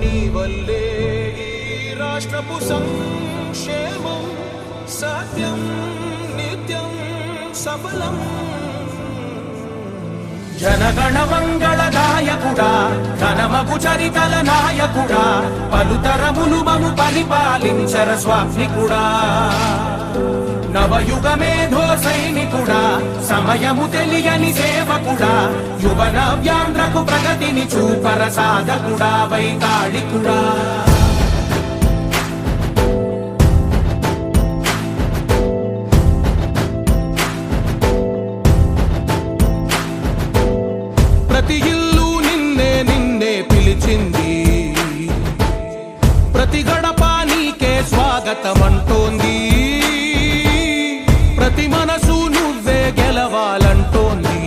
నీ వల్లే ఈ రాష్ట్రపు సంక్షేమం సత్యం నిత్యం సఫలం. జనగణ మంగళదాయకుడా ఘనమగు చరితల నాయకుడా పలుతరములు మము పరిపాలించర స్వామికుడా. నవయుగ మేధో సైనికుడా సమయము తెలియని సేవకుడా యువ నవ్యాంధ్రకు ప్రగతిని చూపర సాధకుడా వైతాళికుడా. ప్రతి ఇల్లు నిన్నే నిన్నే పిలిచింది, ప్రతి గడప నీకే స్వాగతమంటోంది, ప్రతి మనసు నువ్వే గెలవాలంటోంది.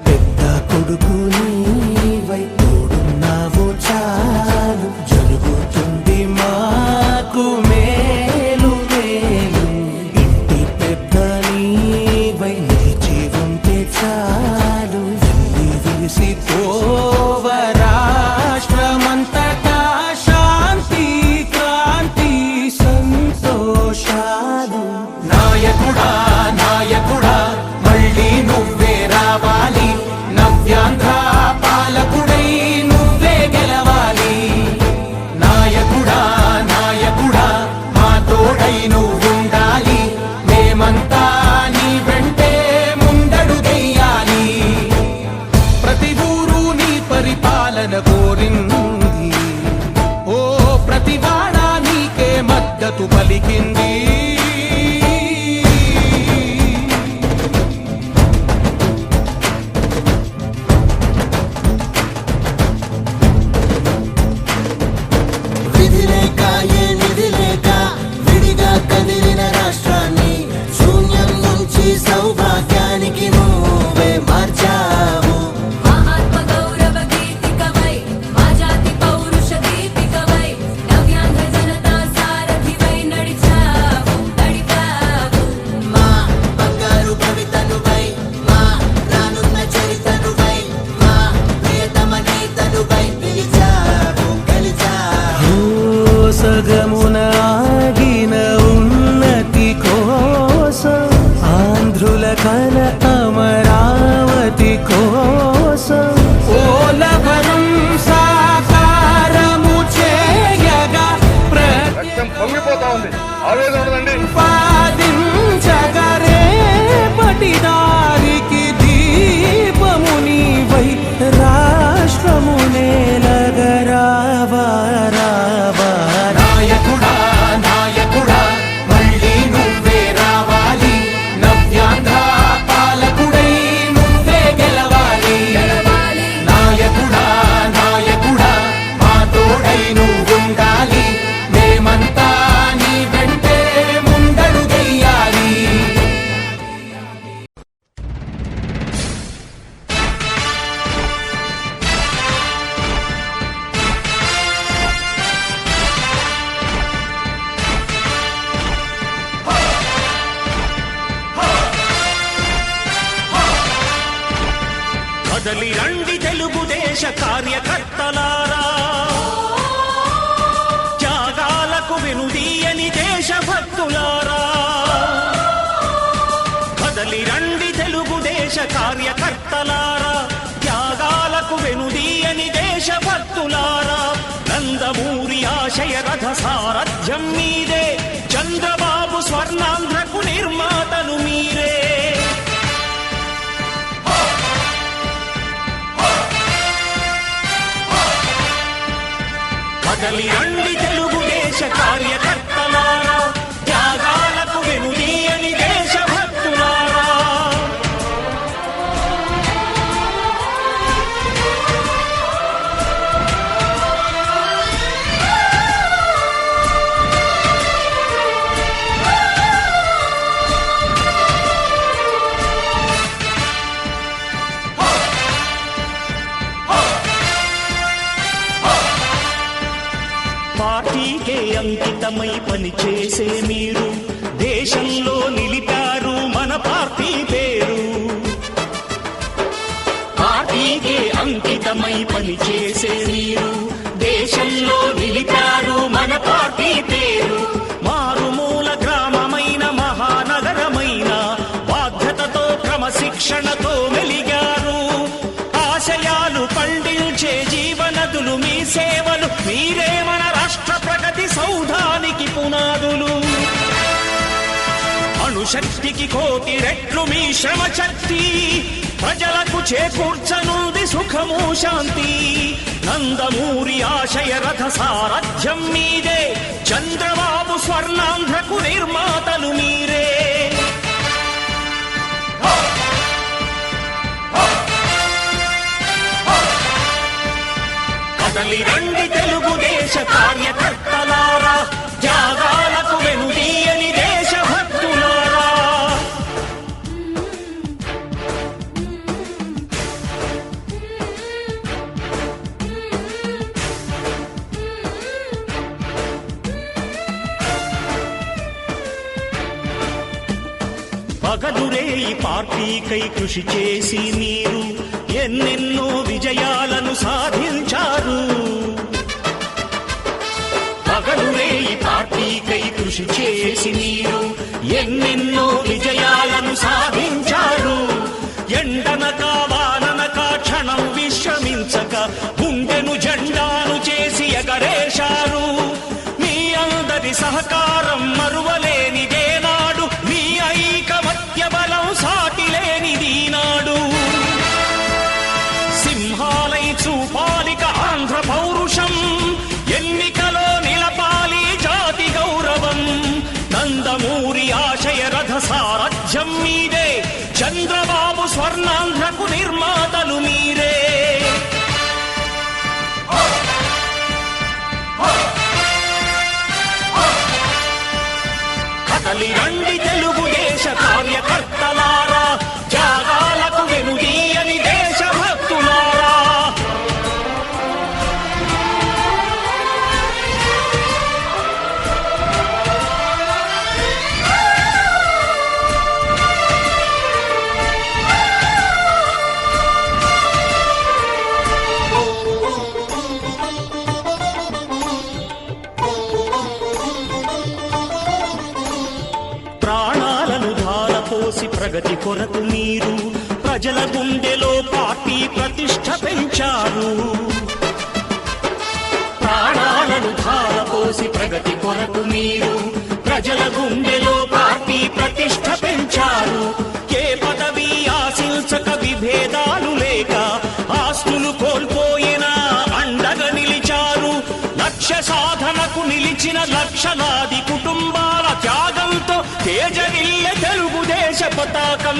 పెద్ద కొడుకు నీవై తోడున్నావు చాలు జరుగుతుంది మాకు మేలు మేలు. ఇంటి పెద్ద నీవై నిలిచి ఉంటే చాలు విలిసి పోవ రాష్ట్రమంతటా శాంతి క్రాంతి సంతోషాలు. నాయకుడా నాయకుడా మళ్ళీ నువ్వే రావాలి, నవ్యాంధ్ర పాలకుడై నువ్వే గెలవాలి. నాయకుడా నాయకుడా మా తోడై నువ్వుండాలి, మేమంతా నీ వెంటే ముందడుగెయ్యాలి. ప్రతి ఊరు నీ పరిపాలన కోరింది, ఓ ప్రతి వాడ నీకే మద్దతు పలికింది. విధిలేక ఏ నిధిలేక విడిగా కదిలిన రాష్ట్రాన్ని శూన్యం నుంచి సౌభాగ్యానికి నువ్వే మార్చావు. మహాత్మ గౌరవ గీతికవై మా జాతి పౌరుష దీపికవై నవ్యాంధ్ర జనతా సారథివై నడిచావు నడిపావు. మా బంగారు భవితనువై మా రానున్న చరితనువై మా ప్రియతమ నేతనువై పిలిచావు గెలిచావు. సగమున ఆగిన ఉన్నతి కోసం ఆంధ్రుల కల అమరావతి కోసం ఓలవరం సాకారము చేయగా రక్తం పొంగిపోతా ఉంది, ఆవేదన ఉండదండి. ప్రతిపాదించగరే పటిదారికి దీపము నీవై రాష్ట్రము నేలగరావా రావా. నాయకుడా నాయకుడా మళ్ళీ నువ్వే రావాలి, నవ్యాంధ్ర పాలకుడై నువ్వే గెలవాలి. నాయకుడా నాయకుడా మా తోడై నువ్వుండాలి, మేమంతా నీ వెంటే ముందడుగెయ్యాలి. కదలి రండి తెలుగుదేశ కార్యకర్తలారా, త్యాగాలకు వెనుదీయని దేశభక్తులారా. కదలి రండి తెలుగుదేశ కార్యకర్తలారా, త్యాగాలకు వెనుదీయని దేశభక్తులారా. నందమూరి ఆశయ రథ సారథ్యం మీదే, చంద్రబాబు స్వర్ణాంధ్రకు నిర్మాతలు మీరే. కదలి రండి తెలుగుదేశ కార్యకర్తలారా, త్యాగాలకు వెనుదీయని దేశభక్తులారా. పార్టీకే అంకితమై పనిచేసే మీరు దేశంలో నిలిపారు మన పార్టీ పేరు. పార్టీకే అంకితమై పనిచేసే మీరు దేశంలో నిలిపారు మన పార్టీ పేరు. మారుమూల గ్రామమైన మహానగరమైన బాధ్యతతో క్రమశిక్షణతో మెలిగారు. ఆశయాలు పండించే జీవనదులు మీ సేవలు, మీరే మన రాష్ట్ర ప్రగతి సౌధానికి పునాదులు. అణుశక్తికి కోటి రెట్లు మీ శ్రమ శక్తి, ప్రజలకు చేకూర్చనుంది సుఖము శాంతి. నందమూరి ఆశయ రథ సారథ్యం మీదే, చంద్రబాబు స్వర్ణాంధ్రకు నిర్మాతలు మీరే. కదలి రండి తెలుగుదేశ కార్యకర్తలారా, త్యాగాలకు వెనుదీయని దేశభక్తులారా. పగలురే ఈ పార్టీకై కృషి చేసి మీరు ఎన్నెన్నో విజయాలను సాధించారు. పగలురే ఈ పార్టీకై కృషి చేసి మీరు ఎన్నెన్నో విజయాలను సాధించారు. ఎండనక వాననక క్షణం విశ్రమించక గుండెను జెండాను చేసి ఎగరేశారు. మీ అందరి సహకారం మరువలేనిదే నాడు, మీ ఐకమత్య బలం సాటిలేనిది నాడు. సింహాలై చూపాలిక ఆంధ్ర పౌరుషం, ఎన్నికలో నిలపాలి జాతి గౌరవం. నందమూరి ఆశయ రథ సారథ్యం మీదే, చంద్రబాబు స్వర్ణాంధ్రకు నిర్మాతలు మీరే. కదలి రండి తెలుగుదేశ కార్యకర్తలారా, త్యాగాలకు వెనుదీయని దేశభక్తులారా. ప్రాణాలను ధారపోసి ప్రగతి కొరకు మీరు ప్రజల గుండెలో పార్టీ ప్రతిష్ఠ పెంచారు. ప్రాణాలను ధారపోసి ప్రగతి కొరకు మీరు ప్రజల గుండెలో పార్టీ ప్రతిష్ఠ పెంచారు. ఏ పదవి ఆశించక విభేదాలు లేక ఆస్తులు కోల్పోయినా అండగా నిలిచారు. లక్ష్య సాధనకు నిలిచిన లక్షలాది కుటుంబాల త్యాగంతో తేజరిల్లె తెలుగుదేశ పతాకం.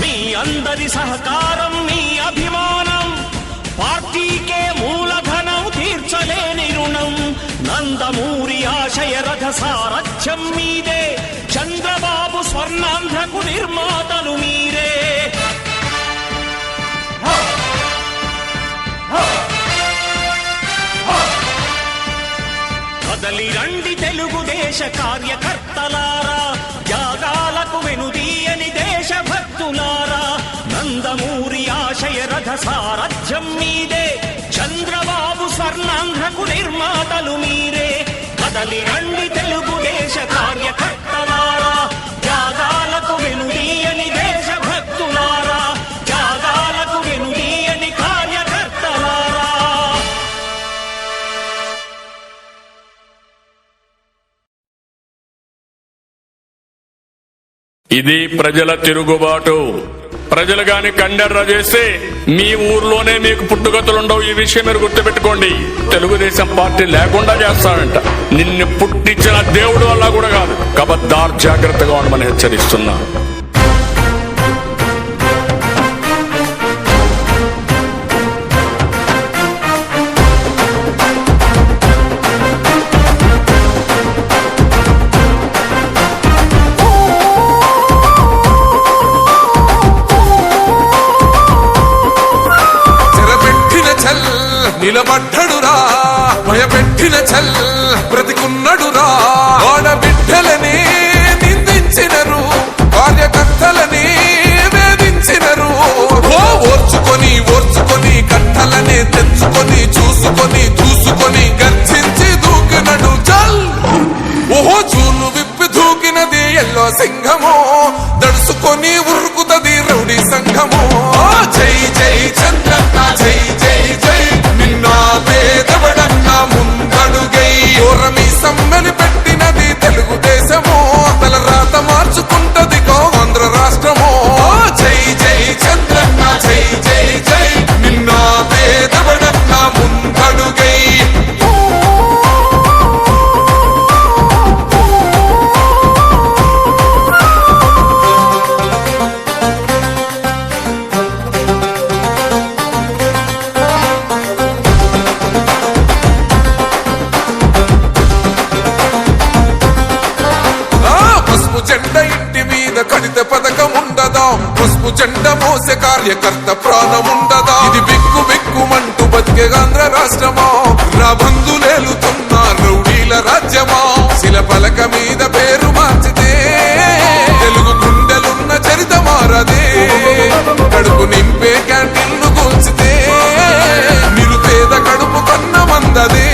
మీ అందరి సహకారం, మీ అభిమానం పార్టీకే మూలధనం, తీర్చలేని రుణం. నందమూరి ఆశయ రథ సారథ్యం మీదే, చంద్రబాబు స్వర్ణాంధ్రకు నిర్మాతలు మీరే. కదలి రండి తెలుగుదేశ కార్యకర్తలారా, త్యాగాలకు వెనుదీయని దేశభక్తులారా. నందమూరి ఆశయ రథ సారథ్యం మీదే, చంద్రబాబు స్వర్ణాంధ్రకు నిర్మాతలు మీరే. కదలి రండి తెలుగుదేశ కార్యకర్తలారా, త్యాగాలకు వెనుదీయని దేశభక్తులారా. త్యాగాలకు వెనుదీయని కార్యకర్తలారా. ఇది ప్రజల తిరుగుబాటు. ప్రజలు గాని కండెర్ర చేస్తే మీ ఊర్లోనే మీకు పుట్టుగతులుండవు. ఈ విషయం మీరు గుర్తుపెట్టుకోండి. తెలుగుదేశం పార్టీ లేకుండా చేస్తాడంట. నిన్ను పుట్టించిన దేవుడు వల్ల కూడా కాదు. కబద్దార్, జాగ్రత్తగా ఉండమని హెచ్చరిస్తున్నా. నిలబడ్డడురా భయపెట్టిన చల్ బ్రతికున్నడురా. ఆడబిడ్డలని నిందించినరు, కార్యకర్తలని వేధించినరు. ఓర్చు జెండ మోసే కార్యకర్త ప్రాణముండదా? ఇది బిక్కు బిక్కుమంటూ బతికే ఆంధ్ర రాష్ట్రమా? రాబందులేలుతున్న రౌడీల రాజ్యమా? శిల పలక మీద పేరు మార్చితే తెలుగు గుండెలున్న చరిత మారదే. కడుపు నింపే క్యాంటీన్లు కూల్చితే నిరుపేద కడుపు కన్న మందదే.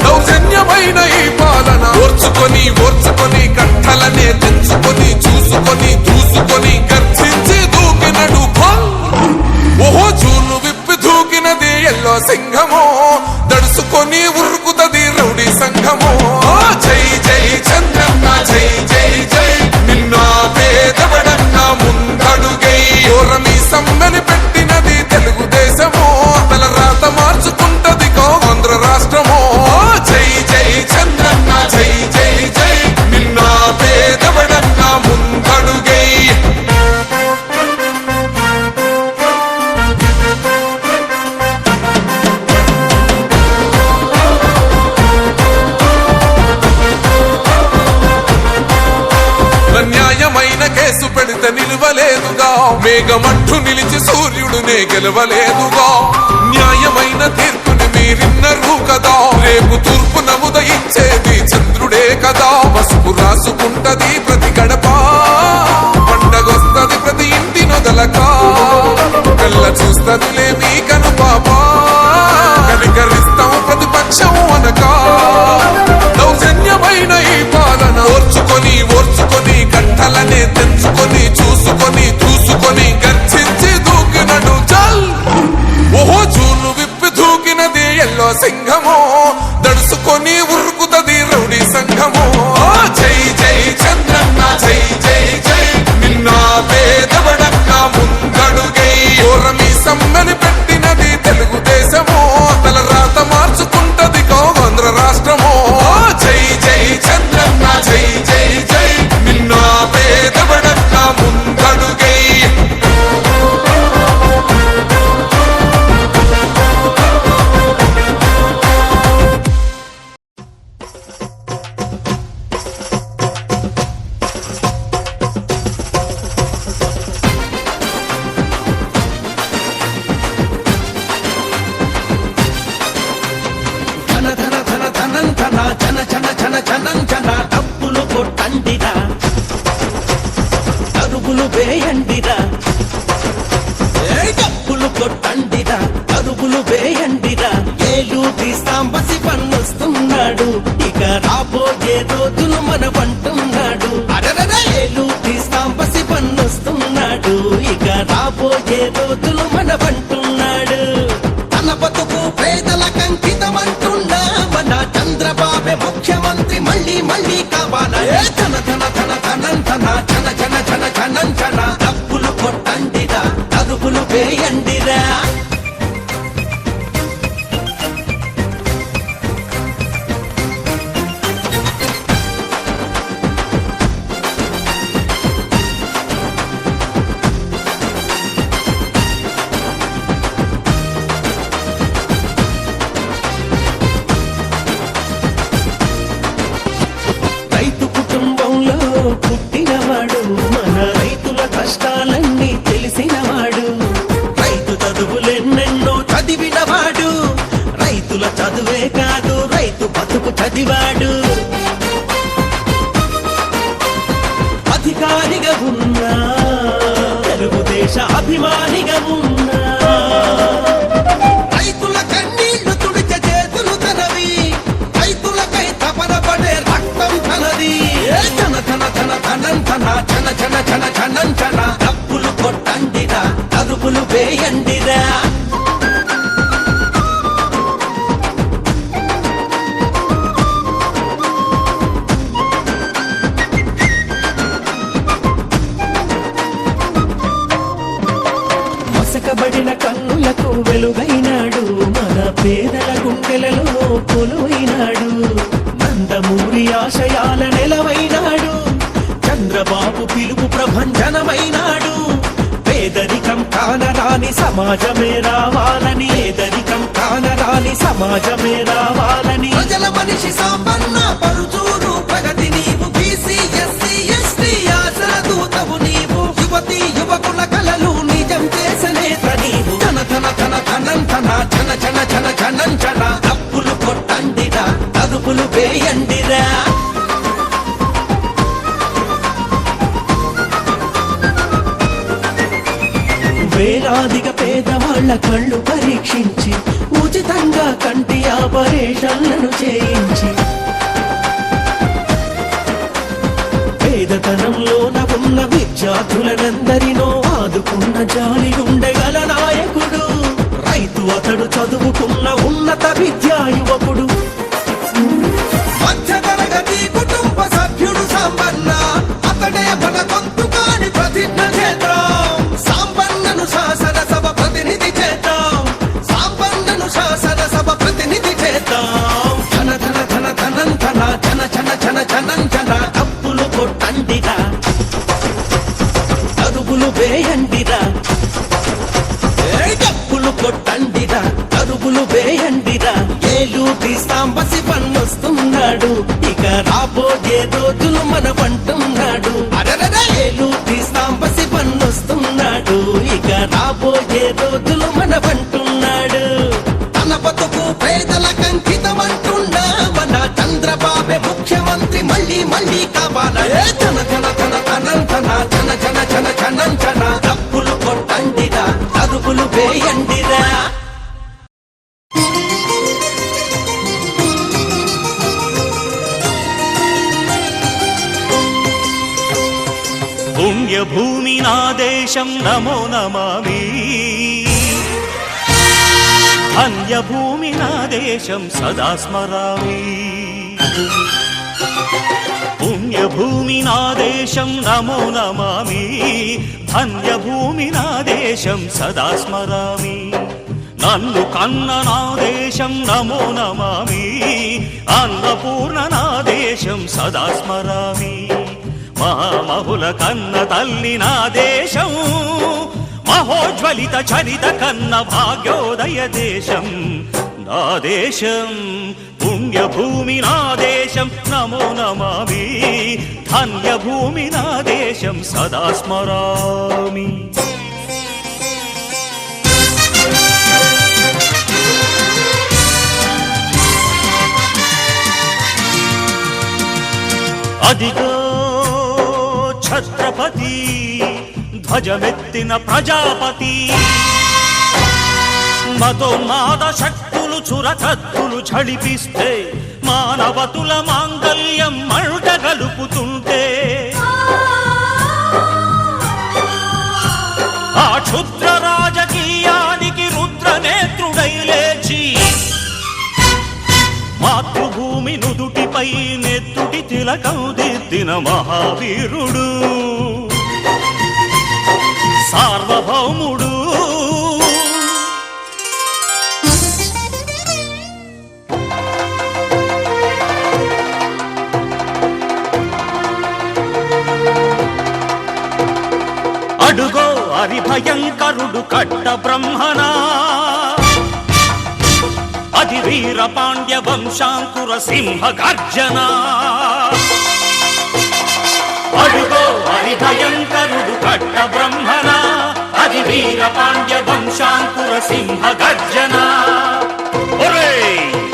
దౌర్జన్యమైన ఈ పాలన ఓర్చుకొని ఓర్చుకొని కట్టలనే తెంచుకొని చూసుకొని దూసుకొని గర్జించి దూకినడు ఓహో చూలు విప్పి దూకినది ఎల్లో సింహమో, దడుసుకొని ఉరుకుతది రౌడీ సంఘమో. జై జై చంద్రన్న జై జై జై, నిన్న పేదవడన్న ముందడుగై ఓరమి సమ్మెని పెట్టినది తెలుగుదేశమో. తల రాత మార్చుకుంటది ఆంధ్ర రాష్ట్రమో. జై జై చంద్రన్న జై జై జై, నిన్న పేదవడన్న ముందడుగై. న్యాయమైన కేసు పెడితే నిలవలేదుగా, మేఘమట్టు నిలిచి సూర్యుడునే గెలవలేదుగా. న్యాయమైన తీర్పుని మీరిన్నరు కదా, రేపు తూర్పు నముదయించేది చంద్రుడే కదా. పసుపు రాసుకుంటది ప్రతి గడప, పండగొస్తది ప్రతి ఇంటి నొదలక. కళ్ళ చూస్తదిలే మీ కను పాప, కనికరిస్తాం ప్రతిపక్షం అనక. దౌర్జన్యమైన ఈ పాలన ఓర్చుకొని ఓర్చుకొని కట్టలనే తెంచుకొని చూసుకొని దూసుకొని గర్జించి దూకినడు చల్. ఓహో చూలు విప్పి దూకినది ఎల్లో సింహమో, దడుసుకొని ఉరుకుతది రౌడీ సంఘమో. జై జై చంద్రన్న జై జై జై, నిన్న పేదవడన్న ముందడుగై ఓరమి సమ్మెని పెట్టినది తెలుగుదేశమో. తల రాత మార్చుకుంటది ఆంధ్ర రాష్ట్రమో. జై జై చంద్రన్న జై జై జై, నిన్న పేదవడన్న ముందడుగై. ధన ధన ధన ధనంధన జన జన జన జనంజన, డబ్బులు కొట్టండిరా, అరుగులు వేయండిరా. డబ్బులు కొట్టండిరా, అరుగులు వేయండిరా. ఏలు తీస్తాంబసి పన్నుస్తున్నాడు, ఇక రాబోయే రోజులు మనవంటున్నాడు. ఏలు తీస్తాంబసి పన్నుస్తున్నాడు, ఇక రాబోయే రోజులు మనవంటున్నాడు. తన బతుకు పేదల కంకితమంటున్నా మన చంద్రబాబే ముఖ్యమంత్రి మళ్ళీ మళ్ళీ కావాలా? ధన ధన ధన ధనంధన జన జన జన జనంజన, డబ్బులు కొట్టండిరా, అరుగులు వేయండిరా. రైతు కుటుంబంలో పుట్టినవాడు, మన రైతుల కష్టాలన్నీ తెలిసినవాడు. రైతు చదువులెన్నెన్నో చదివినవాడు, రైతుల చదువే కాదు రైతు బతుకు చదివాడు. అధికారిగా ఉన్నా తెలుగుదేశ అభిమానిగా ఉన్నా, రైతుల కన్నీళ్లు తుడిచే చేతులు తనవి, రైతులకై తపన పడే రక్తం తనది. ధన ధన ధన ధనంధన జన జన జన జనంజన, డబ్బులు కొట్టండిరా, అరుగులు వేయండిరా. మసకబడిన కన్నులకు వెలుగైనాడు, మన పేదల గుండెలలో కొలువైనాడు. నందమూరి ఆశయాల నెలవైనాడు, చంద్రబాబు పిలుపు ప్రభంజనమైనాడు. పేదరికం కానరాని సమాజమే రావాలని, పేదరికం కానరాని సమాజమే రావాలని. ప్రజల మనిషి సంపన్న పరుచూరు ప్రగతి నీవు, బీసీ ఎస్సీ ఎస్టీ ఆశల దూతవు నీవు. యువతి యువ యువకుల కలలు నిజం చేసనేత నీవు ధన ధన ధన ధనంధన ఛన ఛన ఛన ఛనంచన డప్పులు కొట్టండిరా అదుపులు వేయండిరా వేలాదిగా పేదవాళ్ల కళ్ళు పరీక్షించి ఉచితంగా కంటి ఆపరేషన్లను చేయించి పేదతనంలోన ఉన్న విద్యార్థులనందరినో ఆదుకున్న జాలి ఉండగల నాయకుడు రైతు అతడు చదువుకున్న ఉన్నత విద్యా యువకుడు మధ్యతరగతి కుటుంబ సభ్యుడు సాంబన్న అతడే మన గొంతు కాని ప్రతిజ్ఞ చేద్దాం సాంబన్నను శాసనసభ ప్రతినిధి చేద్దాం సాంబన్నను శాసనసభ ప్రతినిధి చేద్దాం ధన ధన ధన ధనంధన ఛన ఛన ఛన ఛనంచన డప్పులు కొట్టండిరా అదుపులు వేయండిరా డప్పులు కొట్టండిరా అదుపులు వేయండిరా ఏలూటి సాంబసి పన్నొస్తున్నాడు ఇక రాబోయే రోజులు మనమంటున్నాడు ఏలూటి సాంబసి పన్నొస్తున్నాడు ఇక రాబోయే రోజులు మనమంటున్నాడు తన బతుకు పేదలకు అంకితమంటున్నా మన చంద్రబాబే ముఖ్యమంత్రి మళ్ళీ మళ్ళీ కావాలా ధన ధన ధన ధనంధన ఛన ఛన ఛన ఛనంచన డప్పులు కొట్టండిరా అదుపులు వేయండిరా పుణ్యభూమి నా దేశం నమో నమామి ధన్యభూమి నా దేశం సదా స్మరామి పుణ్యభూమి నా దేశం నమో నమామి ధన్యభూమి నా దేశం సదా స్మరామి నన్ను కన్న నా దేశం నమో నమామి అన్నపూర్ణ నా దేశం సదా స్మరామి మహామహుల కన్న తల్లి నా దేశం మహోజ్వలిత చరిత కన్న భాగ్యోదయ దేశం నా దేశం పుణ్యభూమి నా దేశం నమో నమామి ధన్యభూమి నా దేశం సదా స్మరామి అదిగో ఛత్రపతి ధ్వజమెత్తిన ప్రజాపతి మతోన్మాద శక్తులు చురకత్తులు ఝళిపిస్తే మానవతుల మాంగల్యం మంట గలుపుతుంటే ఆ క్షుద్ర రాజకీయానికి రుద్రనేత్రుడై లేచి మాతృభూమి నుదుటిపై నెత్తుటి తిలకం దిద్దిన మహావీరుడు సార్వభౌముడు అడుగో హరిభయంకరుడు కట్ట బ్రహ్మణా అది వీర పాండ్య వంశాంకుర సింహ గర్జన అడుగో హరిభయంకరుడు కట్ట బ్రహ్మణ అది వీర పాండ్య వంశాంకుర సింహ గర్జన ఒరే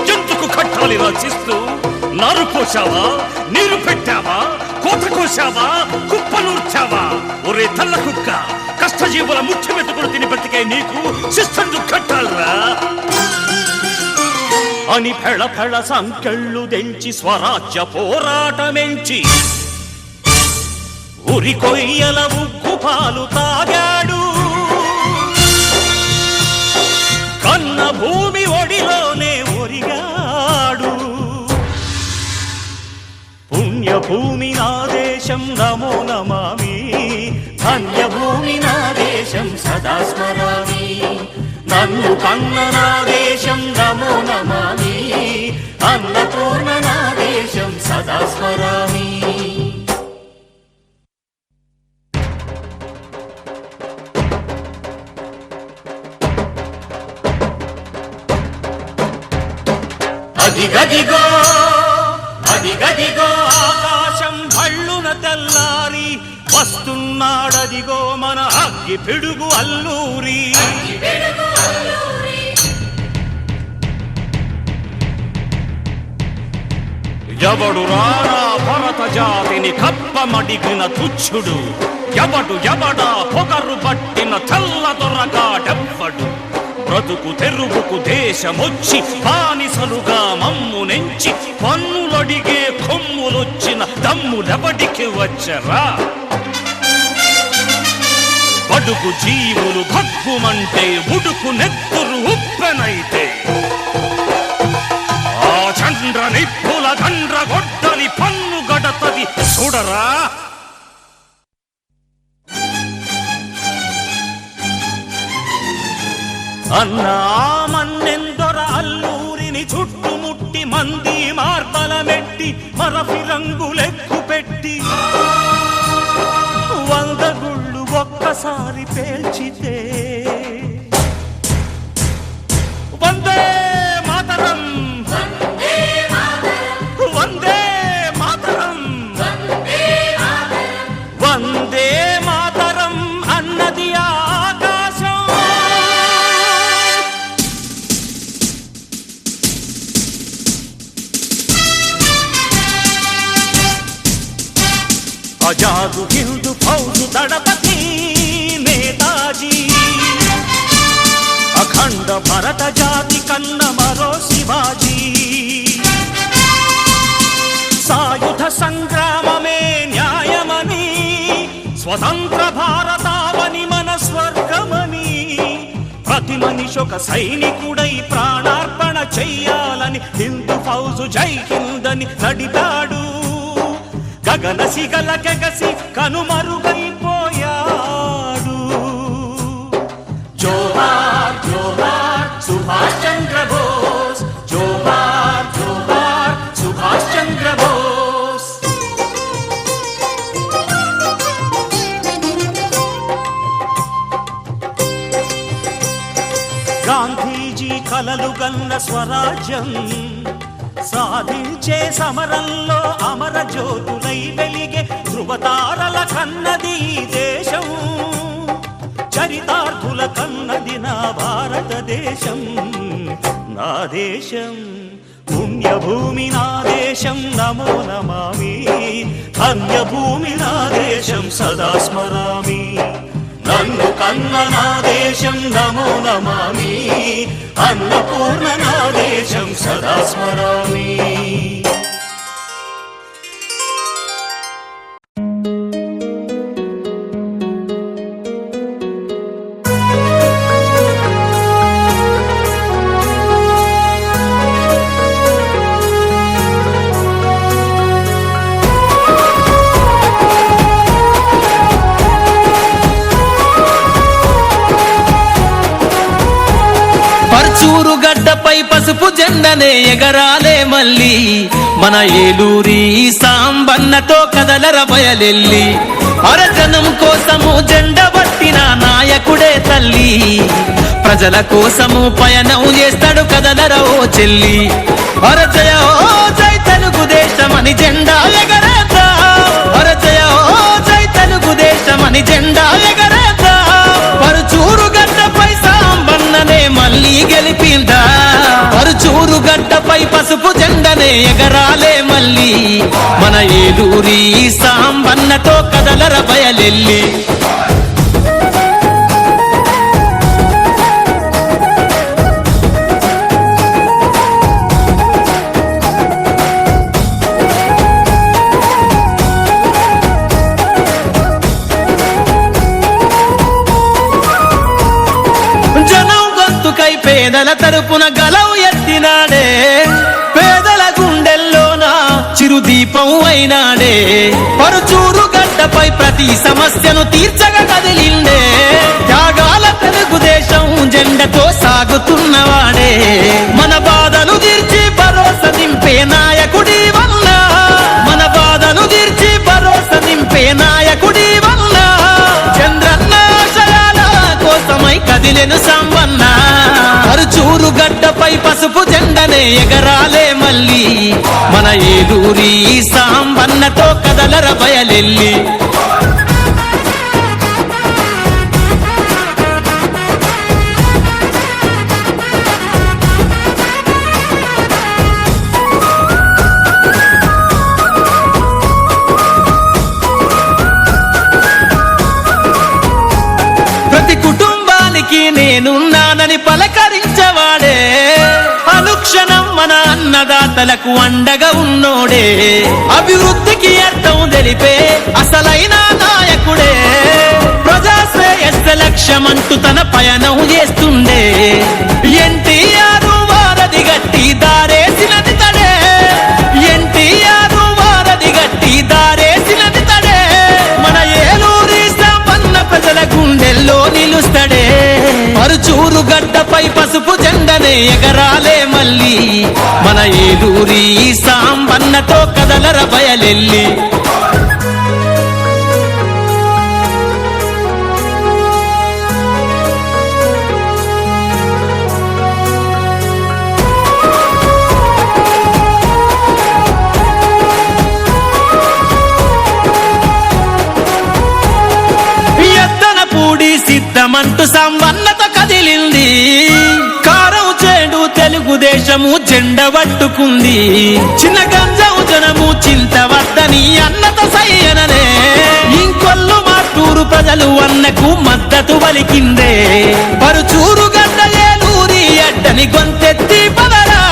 జంతుకు కట్టాలి రచిస్తూ నారు పోసావా నీరు పెట్టావా కోత కోసావా కుప్పనూర్చావా ఒరే తల్ల కుక్క కష్టజీవుల ముఖ్య మెతుకులు తిని బ్రతికే నీకు శిస్తందు కట్టాలరా అని ఫెళ ఫెళ సంకెళ్ళు తెంచి స్వరాజ్య పోరాటమెంచి ఉరి కొయ్యల ఉగ్గు పాలు తాగాడు కన్న భూమి ఒడిలోనే ఒరిగాడు పుణ్యభూమి నా దేశం నమో నమామి ధన్యభూమి నా దేశం సదా స్మరామి నన్ను కన్న నా దేశం నమో నమామి అన్నపూర్ణ నా దేశం సదా స్మరామి అదిగదిగో అదిగదిగో ఆకాశం భళ్ళున తెల్లారి వస్తున్న వస్తున్నాడదిగో మన అగ్గి పిడుగు అల్లూరి. ఎవడు రారా భరత జాతిని కప్పమడిగిన తుచ్చుడు, ఎవడా పొగరు పట్టిన చల్ల దొరగాడెవ్వడు. బ్రతుకు తెరుగుకు దేశమొచ్చి బానిసలుగా మమ్ము నెంచి పన్నులడిగే కొమ్ములొచ్చిన దమ్ములెవడికి వచ్చరా? బడుగు జీవులు భగ్గుమంటే ఉడుకు నెత్తురు ఉప్పెనైతే ఆ చండ్ర నిప్పుల గండ్ర గొడ్డలి పన్ను గడతది చూడరా. అన్నా మన్నెందొర అల్లూరిని చుట్టుముట్టి మంది మార్బలమెట్టి మరఫి రంగులెక్కు పెట్టి 100 గుళ్ళు ఒక్కసారి పేల్చితే వందే మాతరం వందే మాతరం వందే మాతరం అన్నది ఆకాశం. ఆజాదు హిందూ ఫౌజు దళపతి నేతాజీ, అఖండ భరత జాతి కన్న మరో శివాజీ. సాయుధ సంగ్రామమే న్యాయమని, స్వతంత్ర భారతావని మన స్వర్గమని, ప్రతి మనిషొక సైనికుడై ప్రాణార్పణ చెయ్యాలని హిందూ ఫౌజు జై హిందని నడిపాడు. గగన సిగల కెగసి కనుమరుగైపోయాడు. జోహార్ జోహార్ సుభాష్ చంద్ర బోస్, జోహార్ జోహార్ సుభాష్ చంద్ర బోస్. గాంధీజీ కలలు గన్న స్వరాజ్యం సాధించే సమరంలో అమర జ్యోతులై వెలిగే ధృవతారల కన్నది దేశం. చరితార్థుల కన్నది నా భారతదేశం. నా దేశం పుణ్యభూమి నా దేశం నమో నమామి, ధన్యభూమి నా దేశం సదా స్మరామి. నన్ను కన్న నా దేశం నమో నమామి, అన్నపూర్ణ నా దేశం సదా స్మరామి. గడ్డపై పసుపు జెండనే ఎగరాలే మళ్ళీ, మన ఏలూరి సాంబన్నతో కదలర బయలెల్లి. అరజనం కోసము జెండ పట్టిన నాయకుడే తల్లి, ప్రజల కోసము పయనం చేస్తాడు కదలర ఓ చెల్లి. అరజయ ఓ జై తెలుగుదేశమని జెండా ఎగరేద్దా, అరజయ ఓ జై తెలుగుదేశమని జెండా ఎగరేద్దా. పరుచూరు గడ్డపై సాంబన్ననే మళ్ళీ గెలిపిందా, పరుచూరు గడ్డపై పసుపు జెండనే ఎగరాలే మళ్ళీ, మన ఏలూరి సాంబన్నతో కదలర బయలెల్లి. పేదల తరపున గలవు ఎత్తినాడే, పేదల గుండెల్లోన చిరుదీపం అయినాడే. పరుచూరు గడ్డపై ప్రతి సమస్యను తీర్చగా కదిలిండే, త్యాగాల తెలుగుదేశం జెండతో సాగుతున్నవాడే. మన బాధను తీర్చి భరోసా నింపే నాయకుడి వల్ల, మన బాధను తీర్చి భరోసా నింపే నాయకుడి వల్ల. చంద్రన్న ఆశయాల కోసమై కదిలెను సాంబన్న, పరుచూరు గడ్డపై పసుపు జెండనే ఎగరాలే మళ్ళీ, మన ఏలూరి సాంబన్నతో కదలర బయలెల్లి. పలకరించవాడే అనుక్షణం మన అన్నదాతలకు అండగా ఉన్నోడే అభివృద్ధికి అర్థం తెలిపే అసలైన నాయకుడే ప్రజాశ్రేయస్స లక్ష్యమంటూ తన పయనం చేస్తుండే ఎన్టీఆర్ వారధి గట్టి దారేసినది తడే ఎన్టీఆర్ వారధి గట్టి దారేసినది తడే మన ఏలూరి సంపన్న ప్రజల గుండెల్లో నిలుస్తడే పరుచూరు గడ్డపై పసుపు జెండనే ఎగరాలే మళ్ళీ మన ఏలూరి సాంబన్నతో కదలర బయలెల్లి సిద్ధమంటూ సంవన్నత కదిలింది కారం చేడు తెలుగుదేశము జెండ పట్టుకుంది చిన్న గంజం జనము చింత వద్దని అన్నత సయ్యననే ఇంకొల్లు మాటూరు ప్రజలు అన్నకు మద్దతు పలికిందే పరుచూరు గడ్డ ఏలూరి అడ్డని గొంతెత్తి పదరా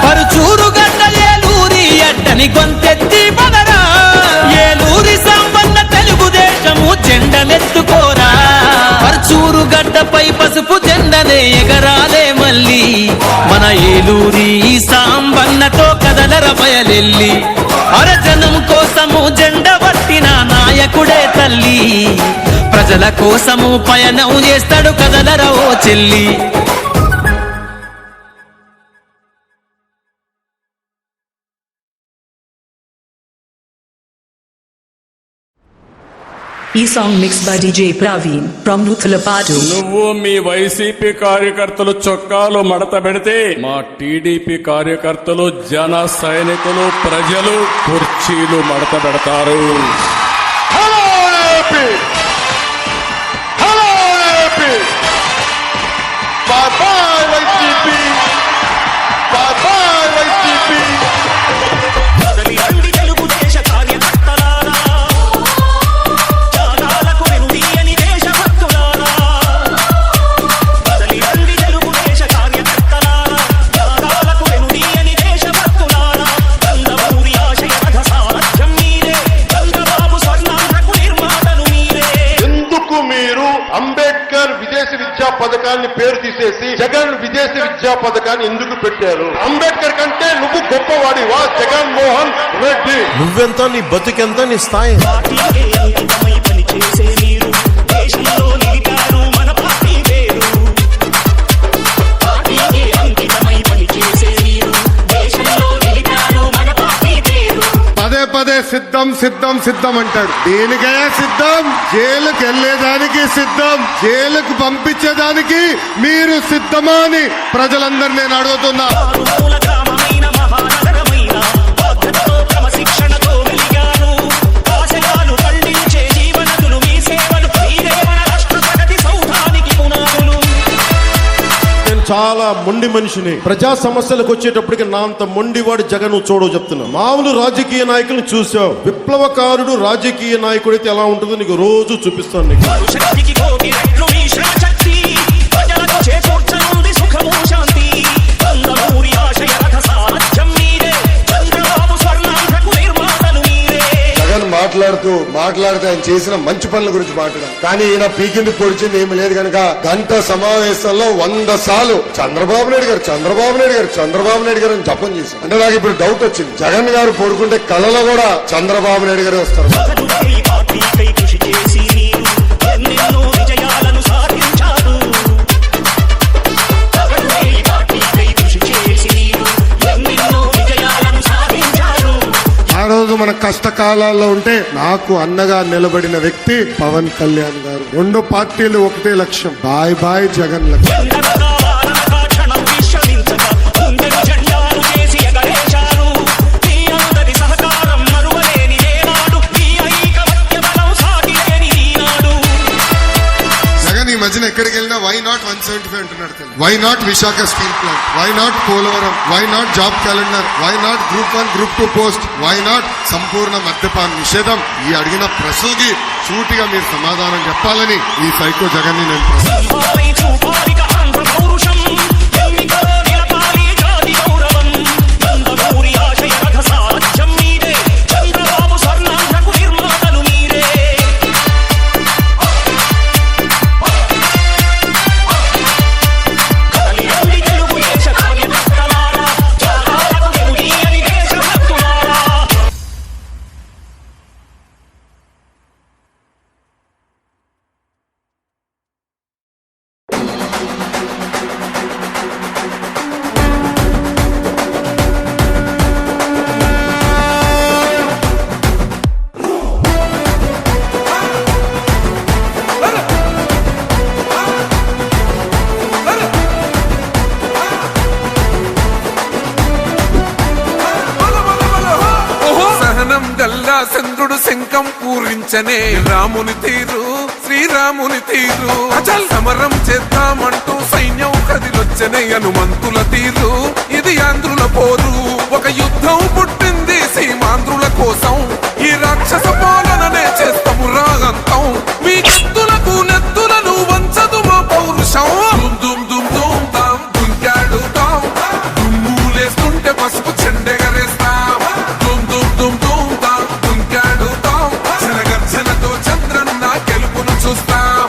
పరుచూరు గడ్డ ఏలూరి అడ్డని గొంతెత్తి పదరా ఏలూరి సంపన్న తెలుగుదేశము జెండనెత్తుకోరా పరుచూరు గడ్డపై పసుపు జెండనే ఎగరాలే మళ్ళీ మన ఏలూరి సాంబన్నతో కదలర బయలెల్లి అరజనం కోసము జెండ పట్టిన నాయకుడే తల్లి ప్రజల కోసము పయనం చేస్తాడు కదలర ఓ చెల్లి E-song mixed by DJ Praveen from Nuthalapadu. నువ్వు మీ వైసీపీ కార్యకర్తలు చొక్కాలు మడత పెడితే మా టీడీపీ కార్యకర్తలు జన సైనికులు ప్రజలు కుర్చీలు మడత పెడతారు. అంబేద్కర్ విదేశీ విద్యా పథకాన్ని పేరు తీసేసి జగన్ విదేశీ విద్యా పథకాన్ని ఎందుకు పెట్టారు? అంబేద్కర్ కంటే నువ్వు గొప్పవాడివా జగన్మోహన్ రెడ్డి? నువ్వెంత, నీ బతుకెంత, నీ స్థాయి పదే సిద్ధం సిద్ధం సిద్ధం అంటాడు. దేనికైనా సిద్ధం, జైలుకి వెళ్లేదానికి సిద్ధం, జైలుకు పంపించేదానికి మీరు సిద్ధమా అని ప్రజలందరినీ నేను అడుగుతున్నా. చాలా మొండి మనిషిని. ప్రజా సమస్యలకు వచ్చేటప్పటికి నా అంత మొండివాడు జగన్ చూడవు చెప్తున్నా. మామూలు రాజకీయ నాయకులను చూసావు, విప్లవకారుడు రాజకీయ నాయకుడైతే ఎలా ఉంటుందో నీకు రోజు చూపిస్తాను. నీకు మాట్లాడుతూ ఆయన చేసిన మంచి పనుల గురించి మాట్లాడారు. కానీ ఈయన పీకింది పొడిచింది ఏమి లేదు కనుక గంట సమావేశంలో 100 సార్లు చంద్రబాబు నాయుడు గారు అని జపం చేశారు. అంటే నాకు ఇప్పుడు డౌట్ వచ్చింది, జగన్ గారు పడుకుంటే కళలో కూడా చంద్రబాబు నాయుడు గారే వస్తారు. మన కష్టకాలాల్లో ఉంటే నాకు అన్నగా నిలబడిన వ్యక్తి పవన్ కళ్యాణ్ గారు. 2 పార్టీలు ఒకటే లక్ష్యం, బాయ్ బాయ్ జగన్ లక్ష్యం. మధ్యన ఎక్కడికి వెళ్ళినా వై నాట్ 175 అంటున్నాడు. Why not Visakha steel plant, why not Polavaram, why not job calendar, why not group 1 group 2 post, why not సంపూర్ణ మద్యపాన నిషేధం. ఈ అడిగిన ప్రశ్నకి సూటిగా మీరు సమాధానం చెప్పాలని ఈ సైకో జగన్ ని నేను కోరికం పూరించనే రాముని తీరు శ్రీరాముని తీరు అచల్ సమరం చేద్దామంటూ సైన్యం కదిలొచ్చనే హనుమంతుల తీరు ఇది ఆంధ్రుల పోరు ఒక యుద్ధం పుట్టింది సీమాంధ్రుల కోసం ఈ రాక్షస పాలననే చేస్తాము రాగంతం మీ కత్తులకు నెత్తులను వంచదు మా పౌరుషం దుమ్ దుమ్ దుమ్ తాం దుంకాడు తాం దుమ్ములేస్తుంటే పసుపు చెండెగరేస్తాం దుమ్ దుమ్ దుమ్ దుమ్ తాం దుంకాడు తాం జనగర్జనతో చంద్రన్న గెలుపును చూస్తాం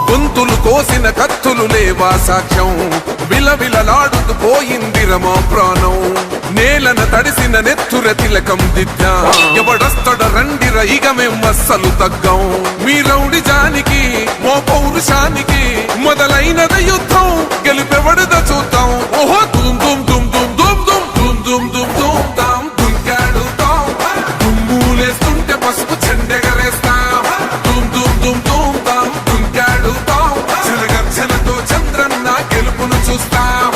గొంతులు కోసిన కత్తులు లేవా సాక్ష్యం విలవిలలాడుతూ పోయింది రమా ప్రాణం నేలన తడిసిన నెత్తుర తిలకం దిద్దా ఎవడొస్తడ రండిర ఇక మేం అస్సలు తగ్గం మీ రౌడి జానికి మో పౌరుషానికి మొదలైనద యుద్ధం గెలుపెవడద చూద్దాం ఓహో దుమ్ దుమ్ దుమ్ దుమ్ దుమ్ దుమ్ దుమ్ దుమ్ దుమ్ దుమ్ తాం దుంకాడు తాం దుమ్ములేస్తుంటే పసుపు చెండెగరేస్తాం దుమ్ దుమ్ దుమ్ దుమ్ తాం దుంకాడు తాం జనగర్జనతో చంద్రన్న గెలుపును చూస్తాం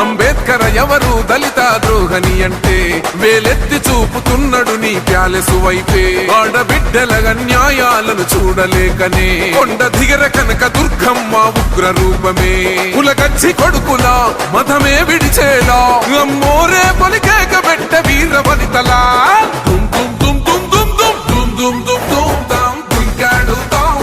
అంబేద్కర్ ఎవరు దళిత ద్రోహని అంటే వేలెత్తి చూపుతున్నాడు నీ ప్యాలెసు వైపే ఆడబిడ్డల న్యాయాలను చూడలేకనే కొండ దిగర కనక దుర్గమ్మ ఉగ్ర రూపమే కులగచ్చి కొడుకులా మతమే విడిచేలా అమ్మోరే పలికేక పెట్ట వీర వనితలా దుమ్ దుమ్ దుమ్ దుమ్ దుమ్ దుమ్ దుమ్ దుమ్ దుమ్ దుమ్ తాం దుంకాడు తాం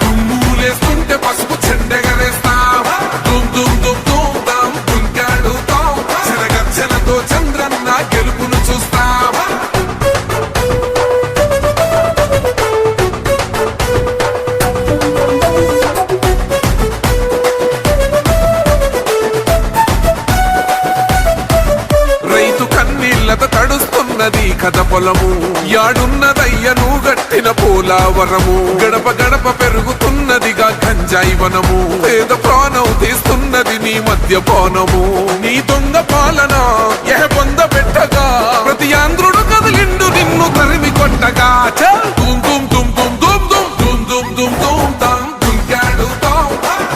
దుమ్ములేస్తుంటే పసుపు చెండెగరేస్తాం దుమ్ దుమ్ దుమ్ దుమ్ తాం దుంకాడు తాం జనగర్జనతో చంద్రన్న గెలుపును చూస్తాం రైతు కన్నీళ్లతో తడుస్తున్నది కథ పొలము యాడున్నదయ్యను గట్టిన పోలావరము గడప గడప పెరుగుతున్నదిగా గంజాయి వనము పేద ప్రాణం తీస్తున్నది నీ మద్యపానము నీ దొంగ పాలన ఎహ పొంద పెట్టగా ప్రతి ఆంధ్రుడు కదిలిండు నిన్ను తరిమి కొట్టగా చల్ దుమ్ దుమ్ దుమ్ దుమ్ దుమ్ దుమ్ దుమ్ దుమ్ దుమ్ దుమ్ తాం దుంకాడు తాం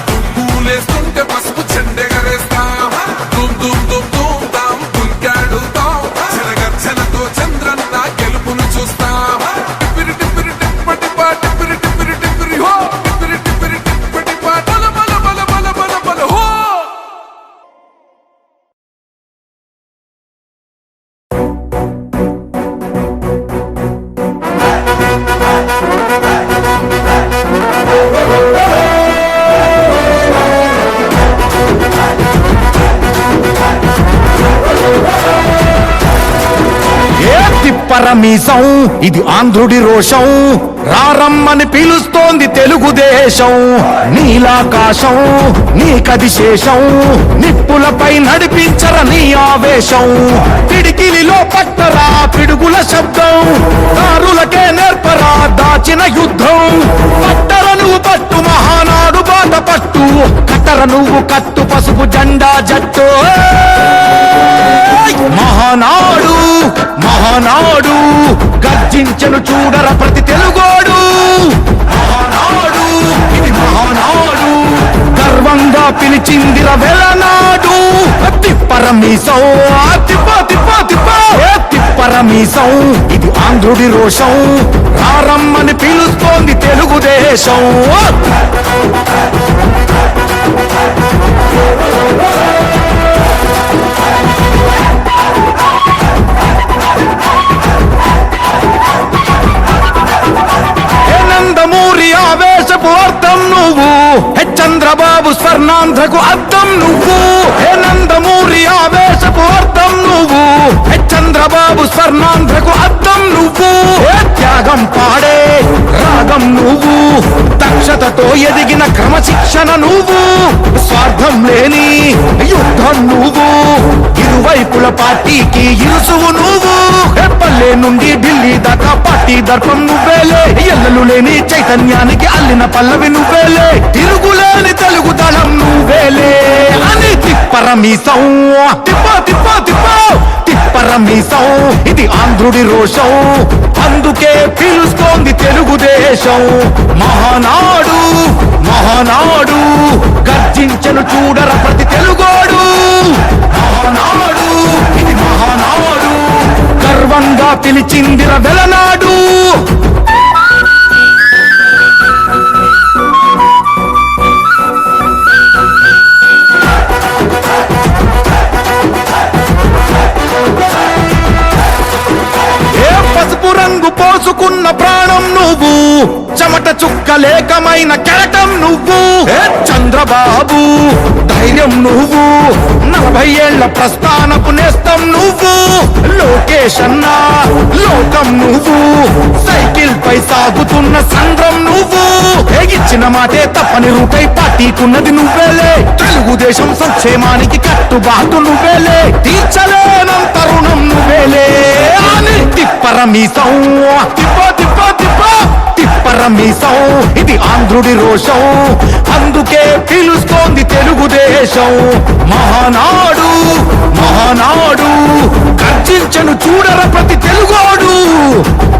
దుమ్ములేస్తుంటే పసుపు చెండెగరేస్తాం దుమ్ దుమ్ దుమ్ దుమ్ తాం దుంకాడు తాం జనగర్జనతో చంద్రన్న గెలుపును చూస్తాం టిప్పిరి టిప్పిరి టిప్పటి పా టిప్పిరి టిప్పిరి టిప్పిరి హో టిప్పిరి టిప్పిరి టిప్పటి పా బల బల బల బల బల బల హో పరమీసం ఇది ఆంధ్రుడి రోషం రారమ్మని పిలుస్తోంది తెలుగుదేశం నీలాకాశం నీకది శేషం నిప్పులపై నడిపించర నీ ఆవేశం పిడికిలిలో పట్టరా పిడుగుల శబ్దం దారులకే నేర్పరా దాచిన యుద్ధం పట్టర నువ్వు పట్టు మహానాడు బాట పట్టు కట్టర నువ్వు కట్టు పసుపు జెండా జట్టు మహానాడు మహానాడు గర్జించను చూడర ప్రతి తెలుగోడు మహానాడు ఇది మహానాడు గర్వంగా పిలిచిందిర వెలనాడు తిప్పరమీసం తిప్ప తిప్ప తిప్ప తిప్పరమీసం ఇది ఆంధ్రుడి రోషం రారమ్మని పిలుస్తోంది తెలుగుదేశం నందమూరి ఆవేశపు అర్థం నువ్వు చంద్రబాబు స్వర్ణాంధ్రకు అర్థం నువ్వు నందమూరి ఆవేశపు అర్థం నువ్వు చంద్రబాబు స్వర్ణాంధ్రకు అర్థం నువ్వు త్యాగం పాడే రాగం నువ్వు దక్షతతో ఎదిగిన క్రమశిక్షణ నువ్వు స్వార్థం లేని యుద్ధం నువ్వు ఇరువైపుల పార్టీకి ఇరుసువు నువ్వు పల్లె నుండి ఢిల్లీ దాకా పార్టీ పార్టీ దర్పం నువ్వేలే ఎల్లలు లేని చైతన్యానికి అల్లిన పల్లవి నువ్వేలే తిరుగులేని తెలుగు దళం నువ్వేలే అని తిప్పరమీసం తిప్పో తిప్పో తిప్పో తిప్పరమీసం ఇది ఆంధ్రుడి రోషం అందుకే పిలుస్తోంది తెలుగుదేశం మహానాడు మహానాడు గర్జించను చూడర ప్రతి తెలుగోడు మహానాడు ఇది మహానాడు గర్వంగా పిలిచిందిర వెలనాడు పసుపు రంగు పోసుకున్న ప్రాణం నువ్వు చెమట చుక్కలేకమైన కెరటం నువ్వు చంద్రబాబు ధైర్యం నువ్వు 40 ఏళ్ల ప్రస్థానపు నేస్తం నువ్వు లోకేష్ అన్నా లోకం నువ్వు సైకిల్ పై సాగుతున్న సంద్రం నువ్వు ఇచ్చిన మాటే తప్పని రూపై పార్టీకున్నది నువ్వేలే తెలుగుదేశం సంక్షేమానికి కట్టుబాటు నువ్వేలే తీర్చలేనంత రుణం నువ్వేలే అని తిప్పరమీసం తిప్పో తిప్పో తిప్పో తిప్పరమీసం ఇది ఆంధ్రుడి రోషం అందుకే పిలుస్తోంది తెలుగుదేశం మహానాడు మహానాడు గర్జించను చూడర ప్రతి తెలుగోడు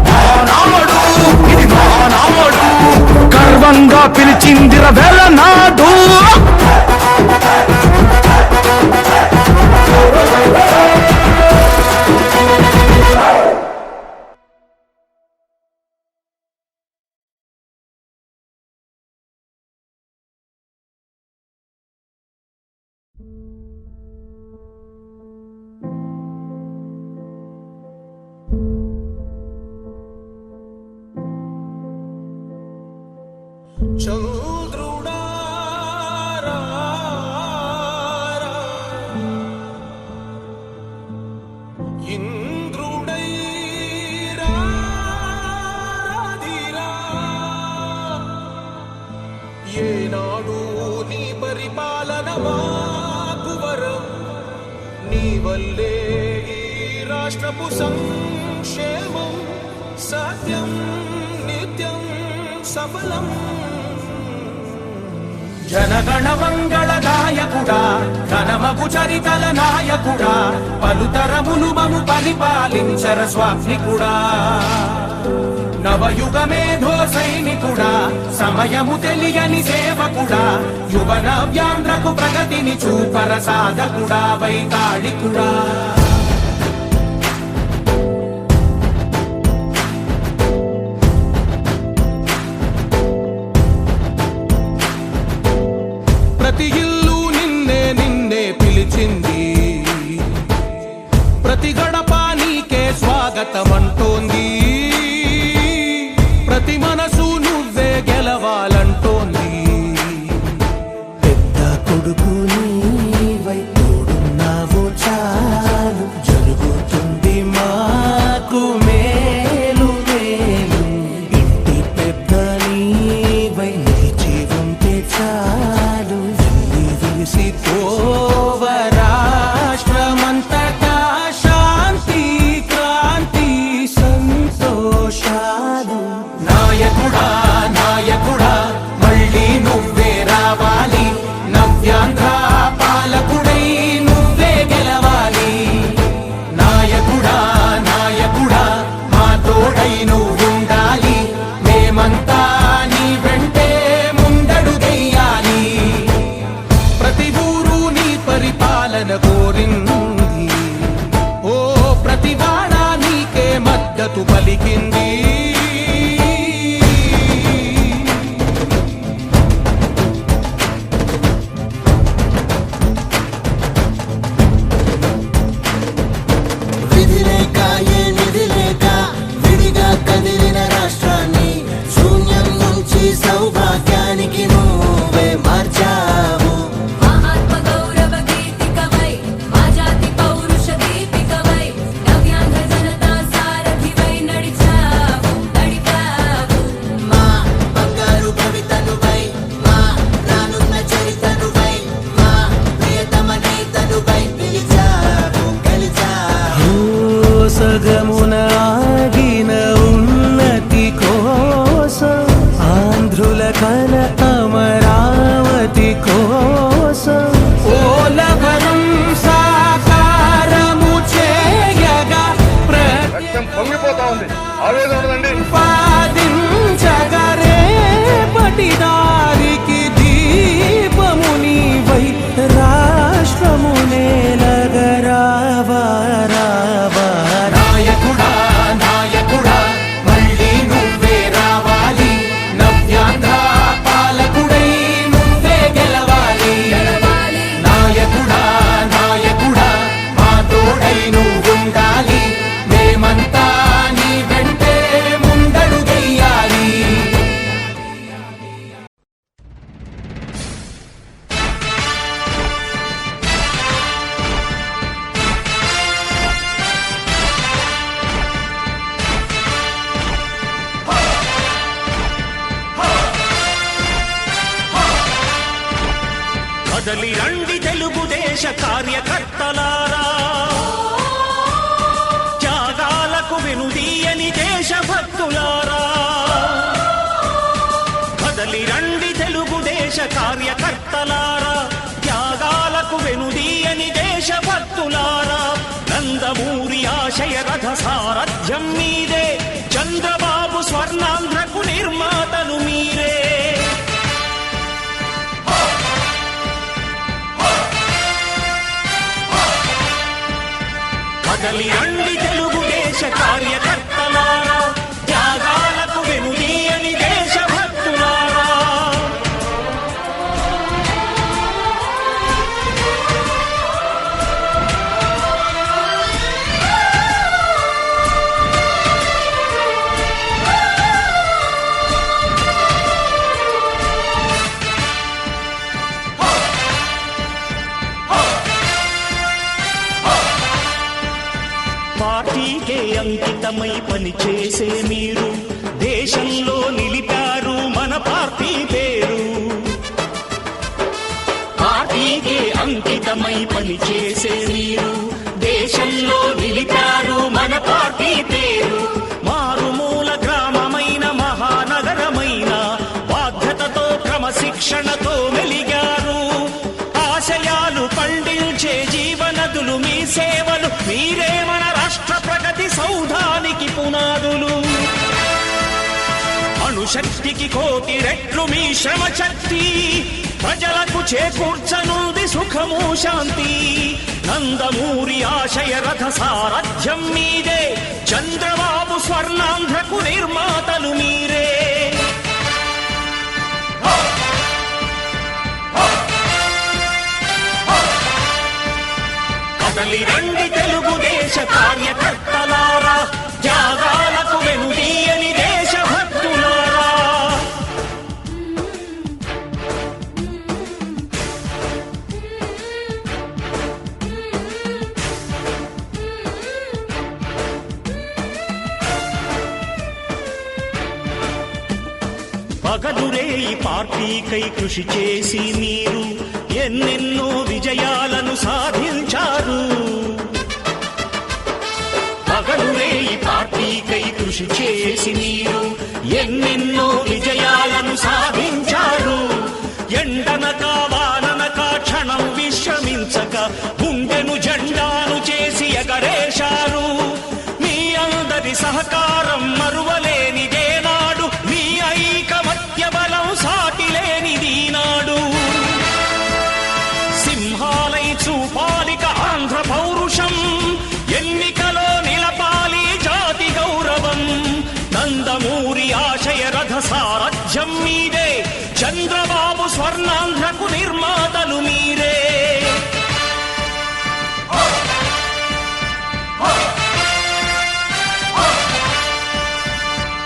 మహానాడు ఇది మహానాడు గర్వంగా పిలిచిందిర వెలనాడు ఏనాడు నీ పరిపాలన మాకు వరం నీ వల్లే ఈ రాష్ట్రపు సంక్షేమం సత్యం నిత్యం సఫలం జనగణ మంగళ నాయకుడా ఘనమగు చరితల నాయకుడా పలుతరములు మము పరిపాలించర స్వామికుడా నవయుగ మేధో సైనికుడా సమయము తెలియని సేవకుడా యువన వ్యాంధ్రకు ప్రగతిని చూపర సాధకుడా వైతాళికుడా ప్రతి ఇల్లు నిన్నే నిన్నే పిలిచింది ప్రతి గడప నీకే స్వాగతమంటోంది ప్రతి మనసు నువ్వే గెలవాలంటోంది పెద్ద కొడుకు నీవై తోడున్నావు చాలు జరుగుతుంది మాకు మేలు మేలు ఇంటి పెద్ద నీవై నిలిచి ఉంటే చాలు విసి పోవ రాష్ట్రమంతటా శాంతి క్రాంతి సంతోషాలు నాయకుడా నాయకుడా మళ్ళీ నువ్వే రావాలి నవ్యాంధ్ర పాలకుడై నువ్వే గెలవాలి నాయకుడా నాయకుడా మా తోడై నువ్వుండాలి మేమంతా నీ వెంటే ముందడుగెయ్యాలి ప్రతి ఊరు నీ పరిపాలన కోరింది ఓ ప్రతి వాడ నీకే మద్దతు పలికింది విధి లేక ఏ నిధి లేక విడిగా కదిలిన రాష్ట్రాన్ని శూన్యం నుంచి సౌభాగ్యానికి నువ్వే మార్చావు ఆత్మ గౌరవ గీతికవై మా జాతి పౌరుష దీపికవై నవ్యాంధ్ర జనతా సారథివై నడిచావు నడిపావు మా బంగారు కవితనువై మా రానున్న చరితనువై మా ప్రియతమ నేతనువై పిలిచావు గెలిచావు సగమున ఆగిన ఉన్న రక్తం పొంగిపోతా ఉంది. ఆవేదన ఉండదండి. పటిదారికి దీపముని వై రాష్ట్రము నేలగరావా నాయకుడా నాయకుడా మళ్ళీ నువ్వే రావాలి నవ్యాంధ్ర పాలకుడై నువ్వే గెలవాలి నాయకుడా నాయకుడా మా తోడై నువ్వుండాలి మేమంతా నీ వెంటే ముందడుగెయ్యాలి. కదలి రండి తెలుగుదేశ కార్యకర్తలారా, త్యాగాలకు వెనుదీయని దేశభక్తులారా. కదలి రండి తెలుగుదేశ కార్యకర్తలారా, త్యాగాలకు వెనుదీయని దేశభక్తులారా. నందమూరి ఆశయ రథ సారథ్యం మీదే, చంద్రబాబు స్వర్ణాంధ్రకు నిర్మాతలు మీరే. కదలి రండి తెలుగుదేశ కార్యకర్తలారా, త్యాగాలకు వెనుదీయని దేశభక్తులారా. పార్టీకే అంకితమై పనిచేసే మీరు దేశంలో నిలిపారు మన పార్టీ పేరు. పార్టీకే అంకితమై పనిచేసే మీరు దేశంలో నిలిపారు మన పార్టీ పేరు. మారుమూల గ్రామమైన మహానగరమైన బాధ్యతతో క్రమశిక్షణతో మెలిగారు. ఆశయాలు పండించే జీవనదులు మీ సేవలు, మీరే మన రాష్ట్ర ప్రగతి సౌధానికి పునాదులు. అణుశక్తికి కోటి రెట్లు మీ శ్రమ శక్తి, ప్రజలకు చేకూర్చనుంది సుఖము శాంతి. నందమూరి ఆశయ రథ సారథ్యం మీదే, చంద్రబాబు స్వర్ణాంధ్రకు నిర్మాతలు మీరే. కదలి రండి తెలుగుదేశ కార్యకర్తలారా, త్యాగాలకు వెనుదీయని దేశభక్తులారా. పగలురే ఈ పార్టీకై కృషి చేసి మీరు ఎన్నెన్నో విజయాలను సాధించారు. పగలురే ఈ పార్టీకై కృషి చేసి మీరు ఎన్నెన్నో విజయాలను సాధించారు. ఎండనక వాననక క్షణం విశ్రమించక గుండెను జెండాను చేసి ఎగరేశారు. మీ అందరి సహకారం మరువలేనిదే నాడు, మీ ఐకమత్య బలం సాటిలేనిది నాడు. సింహాలై చూపాలిక ఆంధ్ర పౌరుషం, ఎన్నికలో నిలపాలి జాతి గౌరవం. నందమూరి ఆశయ రథ సారథ్యం మీదే, చంద్రబాబు స్వర్ణాంధ్రకు నిర్మాతలు మీరే.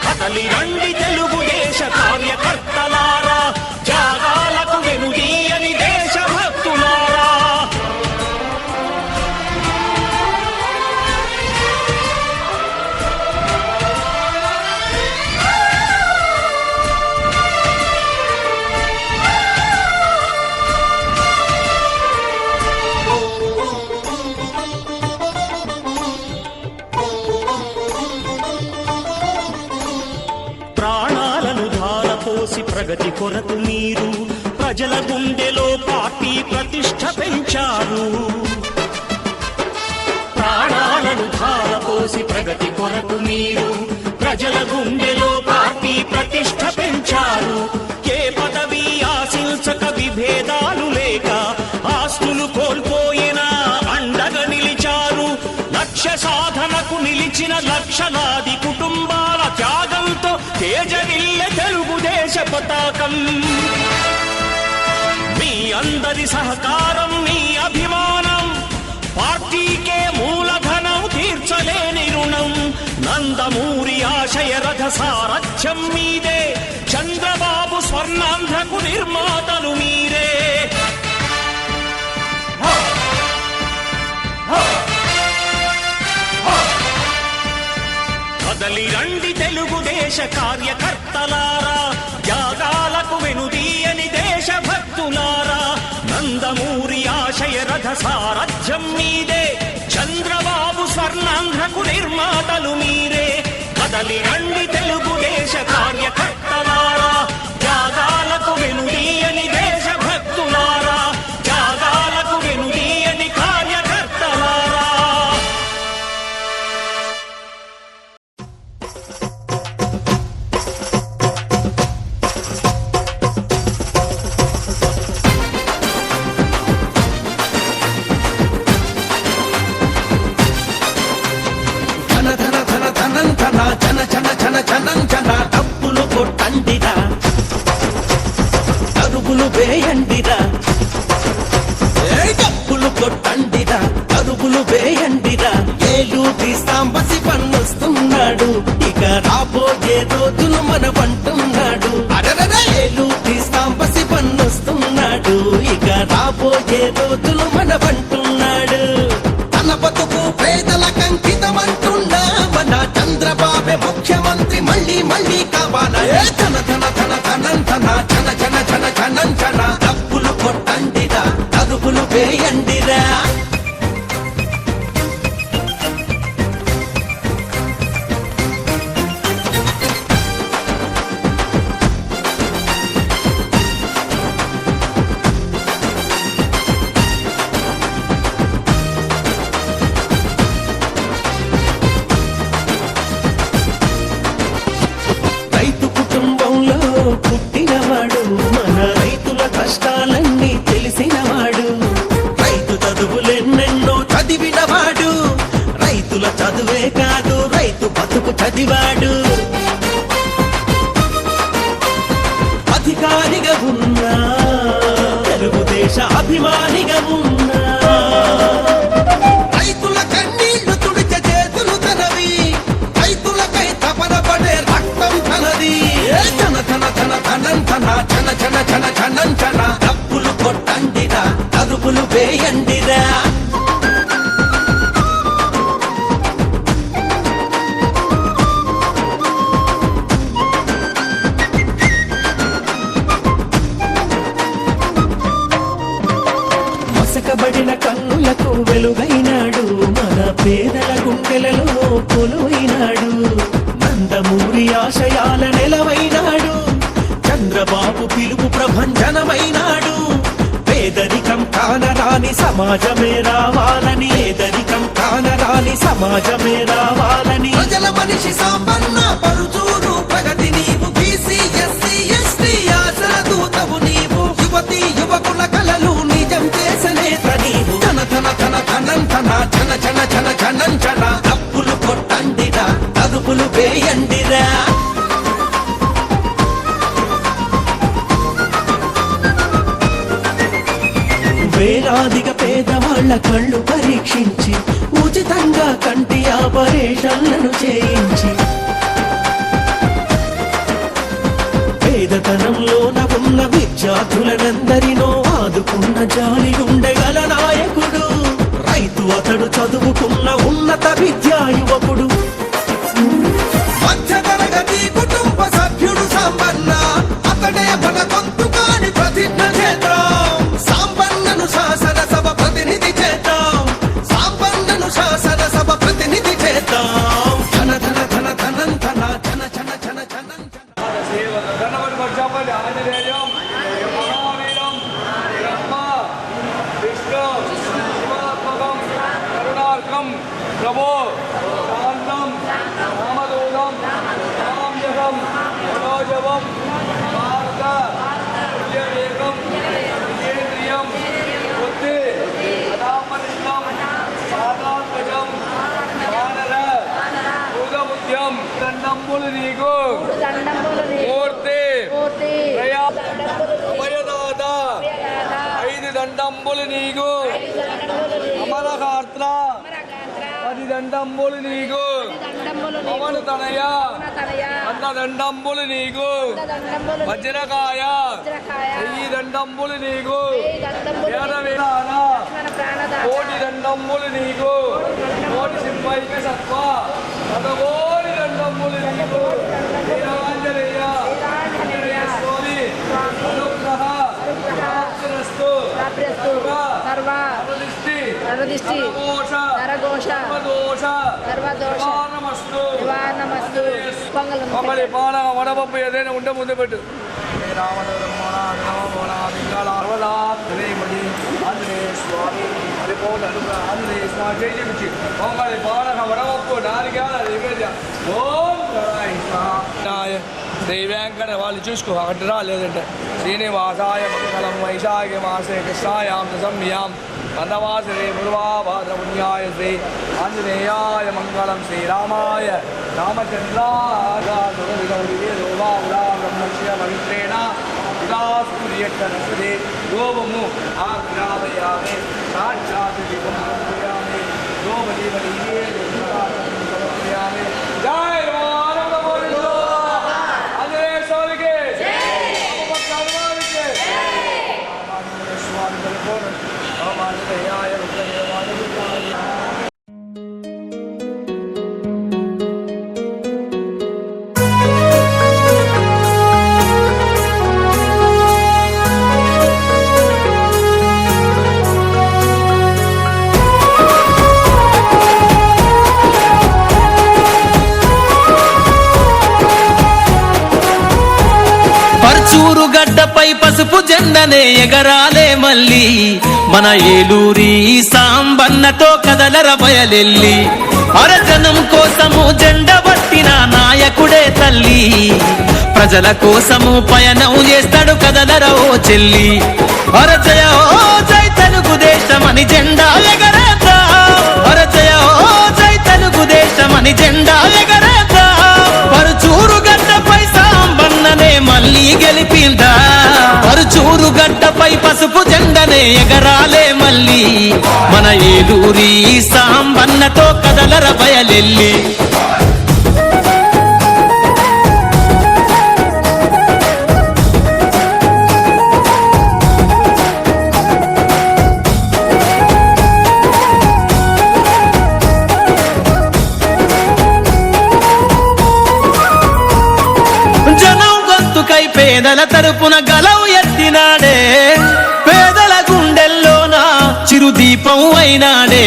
కదలి రండి తెలుగుదేశ కార్యకర్తలారా, త్యాగాలకు వెనుదీయని దేశభక్తులారా. ప్రగతి కొరకు మీరు ప్రజల గుండెలో పార్టీ ప్రతిష్ఠ పెంచారు. ప్రాణాలను ధారపోసి ప్రగతి కొరకు మీరు ప్రజల గుండెలో పార్టీ ప్రతిష్ట పెంచారు. ఏ పదవి ఆశించక విభేదాలు లేక ఆస్తులు కోల్పోయినా అండగా నిలిచారు. లక్ష్య సాధనకు నిలిచిన లక్షలాది కుటుంబాల త్యాగంతో తేజరిల్లె తెలుగుదేశ పతాకం. మీ అందరి సహకారం, మీ అభిమానం పార్టీకే మూలధనం, తీర్చలేని రుణం. నందమూరి ఆశయ రథ సారథ్యం మీదే, చంద్రబాబు స్వర్ణాంధ్రకు నిర్మాతలు మీరే. కదలి రండి తెలుగుదేశ కార్యకర్తలారా, త్యాగాలకు వెనుదీయని దేశభక్తులారా. నందమూరి ఆశయ రథ సారథ్యం మీదే, చంద్రబాబు స్వర్ణాంధ్రకు నిర్మాతలు మీరే. కదలి రండి తెలుగుదేశ కార్యకర్తలారా, త్యాగాలకు వెనుదీయని దేశభక్తులారా, త్యాగాలకు వెనుదీయని కార్యకర్తలారా. ధన ధన ధన ధనంధన జన జన జన జనంజన డబ్బులు కొట్టండిరా, అరుగులు వేయండిరా. డబ్బులు కొట్టండిరా, అరుగులు వేయండిరా. ఏలు తీస్తాం బసి పన్నుస్తున్నాడు, ఇక రాబోయే రోజులు మనవంటున్నాడు. ఏలు తీస్తాం బసి పన్నుస్తున్నాడు, ఇక రాబోయే రోజులు మనవంటున్నాడు. తన బతుకు పేదలకు అంకితమంటున్నా మన చంద్రబాబే ముఖ్యమంత్రి మళ్ళీ మళ్ళీ కావాలా. ధన ధన ధన ధనంధన జన జన జన జనంజన డబ్బులు కొట్టండిరా, అరుగులు వేయండిరా. రైతు కుటుంబంలో పుట్టినవాడు, మన రైతుల కష్టాలన్నీ తెలిసినవాడు. రైతు చదువులెన్నెన్నో చదివినవాడు, రైతుల చదువే కాదు రైతు బతుకు చదివాడు. అధికారిగా ఉన్నా, తెలుగుదేశ అభిమానిగా ఉన్నా, రైతుల కన్నీళ్లు తుడిచే చేతులు తనవి, రైతులకై తపన పడే రక్తం తనది. ధన ధన ధన ధనంధన జన జన జన జనంజన డబ్బులు కొట్టండిరా, అరుగులు వేయండిరా. మసకబడిన కన్నులకు వెలుగైనాడు, మన పేదల గుండెలలో కొలువైనాడు. నందమూరి ఆశయాల నెలవైనాడు, చంద్రబాబు పిలుపు ప్రభంజనమైనాడు. పేదరికం కానరాని సమాజమే రావాలని, పేదరికం కానరాని సమాజమే రావాలని. ప్రజల మనిషి సాంబన్న పరుచూరు ప్రగతి నీవు, బీసీ ఎస్సీ ఎస్టీ ఆశల దూతవు నీవు. యువతి యువకుల కలలు నిజం చేసే నేత నీవు. ధన ధన ధన ధనంధన జన జన జన జనంజన డబ్బులు కొట్టండిరా, అరుగులు వేయండిరా. వేలాదిగా పేదవాళ్ల కళ్ళు పరీక్షించి, ఉచితంగా కంటి ఆపరేషన్లను చేయించి, పేదతనంలోన ఉన్న విద్యార్థులనందరినో ఆదుకున్న జాలి ఉండగల నాయకుడు. రైతు అతడు చదువుకున్న ఉన్నత విద్యా యువకుడు. మధ్యతరగతి కుటుంబ సభ్యుడు సాంబన్న, అతడే మన గొంతు కాని ప్రతిజ్ఞ చేద్దాం. సాంబన్నను శాసనసభ ప్రతినిధి చేద్దాం, సాంబన్నను శాసనసభ ప్రతినిధి చేద్దాం. ధన ధన ధన ధనంధన జన జన జన జనంజన. గణపతి పక్షాపల్లి ఆంజనేయం మహావీరం బ్రహ్మ దండంబులు నీకు మూర్తి అభయదాత 5 దండంబులు నీకు అమరగాత్ర 10 దండంబులు నీకు పవన తనయ 100 దండంబులు నీకు వజ్రకాయ 1000 దండంబులు నీకు వేదవేదాన 1 దండంబులు నీకు 1 సింహైక సత్వ 1 దండంబులు నీకు వీరాంజనేయ స్వామి అనుగ్రహ ప్రాప్తిరస్తు సర్వదృష్టి నరఘోష సర్వదోష నివారణమస్తు మమ్మల్ని పాన వడపప్పు ఏదైనా ఉంటే ముందు పెట్టు ఆంజనేయ స్వామి చేయించి మమ్మల్ని పాన వడపప్పు నాలుగేళ్ళ ఓం శ్రీ వెంకట వాళ్ళు చూసుకో అక్కడ లేదంటే శ్రీనివాసాయ మంగళం వైశాఖ మాసే కృష్ణాయాం సంయాం వనవాసరే పూర్వాభాద్రపుణ్యాయ శ్రీ ఆంజనేయాయ మంగళం శ్రీరామాయ రామచంద్రాయ పవిత్రేణ ఉదాస్ఫుర్యే గోవము ఆగ్రామయామి సాక్షాత్ దీపం సమర్పయామి గోవదీపదీయే సమర్పయామి జై పరుచూరు గడ్డపై పసుపు జెండనే ఎగరాలే మళ్ళీ మన ఏలూరి సాంబన్నతో కదలర బయలెల్లి అరజనం కోసము జెండ పట్టిన నాయకుడే తల్లి ప్రజల కోసము పయనం చేస్తాడు కదలర ఓ చెల్లి అరజయ ఓ జై తెలుగుదేశమని జెండా ఎగరేద్దా అరజయ ఓ జై తెలుగుదేశమని జెండా ఎగరేద్దా పరుచూరు గడ్డపై సాంబన్ననే మళ్ళీ గెలిపిందా పరుచూరు గడ్డపై పసుపు జెండనే ఎగరాలే మళ్ళీ మన ఏలూరి సాంబన్నతో కదలర బయలెల్లి పేదల తరపున గలవు ఎత్తినాడే పేదల గుండెల్లోన చిరుదీపం అయినాడే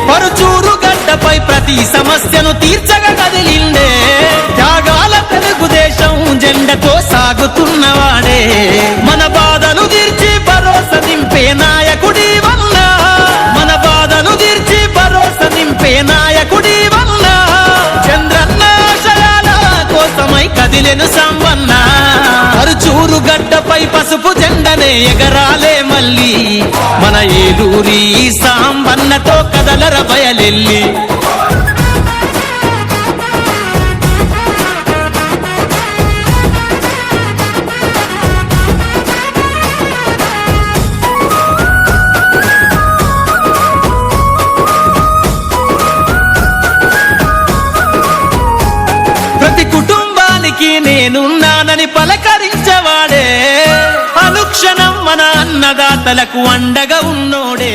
పరుచూరు గడ్డపై ప్రతి సమస్యను తీర్చగా కదిలిండే త్యాగాల తెలుగుదేశం జెండతో సాగుతున్నవాడే మన బాధను తీర్చి భరోసా నింపే నాయకుడి వల్ల మన బాధను తీర్చి భరోసా నింపే నాయకుడి వల్ల చంద్రన్న ఆశయాల కోసమై కదిలెను సంవన్న పరుచూరు గడ్డపై పసుపు జెండనే ఎగరాలే మళ్ళీ మన ఏలూరి సాంబన్నతో కదలర బయలెల్లి ప్రతి కుటుంబానికి నేనున్నానని పలకరించవాడే అనుక్షణం మన అన్నదాతలకు అండగా ఉన్నోడే